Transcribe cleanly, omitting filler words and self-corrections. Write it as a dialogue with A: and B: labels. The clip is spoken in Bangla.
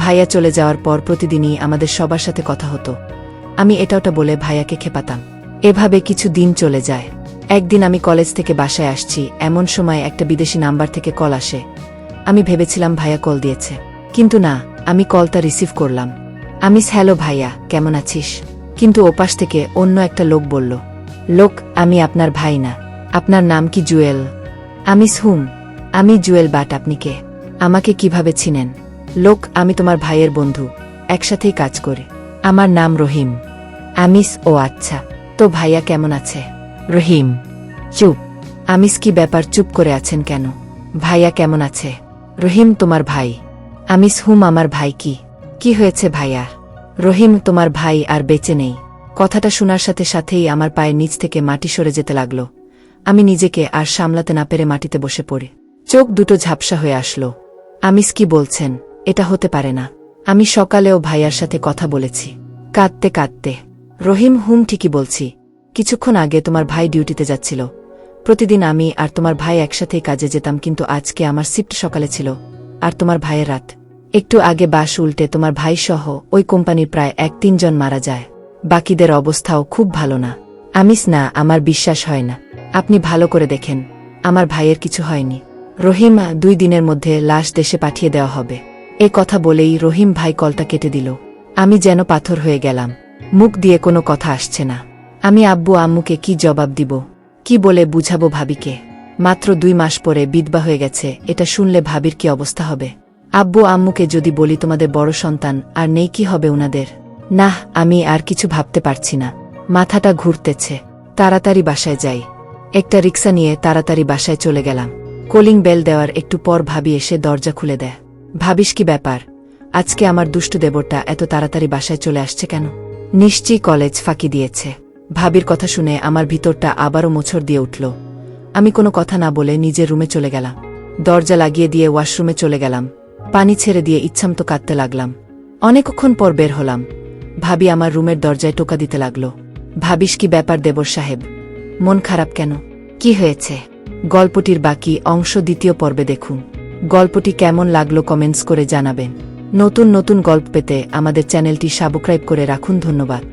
A: ভাইয়া চলে যাওয়ার পর প্রতিদিনই আমাদের সবার সাথে কথা হতো। আমি এটা ওটা বলে ভাইয়াকে খেপাতাম। এভাবে কিছু দিন চলে যায়। একদিন আমি কলেজ থেকে বাসায় আসছি, এমন সময় একটা বিদেশি নাম্বার থেকে কল আসে। আমি ভেবেছিলাম ভাইয়া কল দিয়েছে, কিন্তু না, আমি কলটা রিসিভ করলাম। আমিস, হ্যালো ভাইয়া, কেমন আছিস? কিন্তু ওপাশ থেকে অন্য একটা লোক বলল, লোক, আমি আপনার ভাই না। আপনার নাম কি জুয়েল? আমিস, হুম, আমি জুয়েল, বাট আপনি কে? আমাকে কিভাবে চিনেন? লোক, আমি তোমার ভাইয়ের বন্ধু, একসাথেই কাজ করি। আমার নাম রহিম। আমিস, ও আচ্ছা, তো ভাইয়া কেমন আছে? রহিম, চুপ। আমিস, কি ব্যাপার, চুপ করে আছেন কেন? ভাইয়া কেমন আছে? রহিম, তোমার ভাই। আমিস, হুম, আমার ভাই। কি হয়েছে ভাইয়া? রহিম, তোমার ভাই আর বেঁচে নেই। কথাটা শোনার সাথে সাথেই আমার পায়ের নিচ থেকে মাটি সরে যেতে লাগল। আমি নিজেকে আর সামলাতে না পেরে মাটিতে বসে পড়ি। চোখ দুটো ঝাপসা হয়ে আসলো। আমিস, কি বলছেন? এটা হতে পারে না। আমি সকালেও ভাইয়ার সাথে কথা বলেছি। কাঁদতে কাঁদতে রহিম, হুম, ঠিকই বলছি। কিছুক্ষণ আগে তোমার ভাই ডিউটিতে যাচ্ছিল। প্রতিদিন আমি আর তোমার ভাই একসাথেই কাজে যেতাম, কিন্তু আজকে আমার শিফট সকালে ছিল আর তোমার ভাইয়ের রাত। একটু আগে বাস উল্টে তোমার ভাই সহ ওই কোম্পানির প্রায় 1-3 জন মারা যায়। বাকিদের অবস্থাও খুব ভালো না। আমিস, না, আমার বিশ্বাস হয় না। আপনি ভালো করে দেখেন, আমার ভাইয়ের কিছু হয়নি। রহিম, 2 দিনের মধ্যে লাশ দেশে পাঠিয়ে দেওয়া হবে। এ কথা বলেই রহিম ভাই কলটা কেটে দিল। আমি যেন পাথর হয়ে গেলাম। মুখ দিয়ে কোনো কথা আসছে না। আমি আব্বু আম্মুকে কি জবাব দিব? কি বলে বুঝাবো ভাবিকে? মাত্র 2 মাস পরে বিধবা হয়ে গেছে, এটা শুনলে ভাবির কি অবস্থা হবে? আব্বু আম্মুকে যদি বলি তোমাদের বড় সন্তান আর নেই, কি হবে উনাদের? না, আমি আর কিছু ভাবতে পারছি না। মাথাটা ঘুরতেছে। তাড়াতাড়ি বাসায় যাই। একটা রিক্সা নিয়ে তাড়াতাড়ি বাসায় চলে গেলাম। কলিং বেল দেওয়ার একটু পর ভাবি এসে দরজা খুলে দেয়। ভাবিস, কি ব্যাপার? আজকে আমার দুষ্টু দেবরটা এত তাড়াতাড়ি বাসায় চলে আসছে কেন? নিশ্চয়ই কলেজ ফাঁকি দিয়েছে। ভাবির কথা শুনে আমার ভিতরটা আবারও মোচড় দিয়ে উঠল। আমি কোনো কথা না বলে নিজের রুমে চলে গেলাম। দরজা লাগিয়ে দিয়ে ওয়াশরুমে চলে গেলাম। পানি ছেড়ে দিয়ে ইচ্ছামতো কাঁদতে লাগলাম। অনেকক্ষণ পর বের হলাম। ভাবি আমার রুমের দরজায় টোকা দিতে লাগল। ভাবিস, কি ব্যাপার দেবর সাহেব? মন খারাপ কেন? কি হয়েছে? গল্পটির বাকি অংশ দ্বিতীয় পর্বে দেখুন। গল্পটি কেমন লাগলো কমেন্টস করে জানাবেন। নতুন নতুন গল্প পেতে আমাদের চ্যানেলটি সাবস্ক্রাইব করে রাখুন। ধন্যবাদ।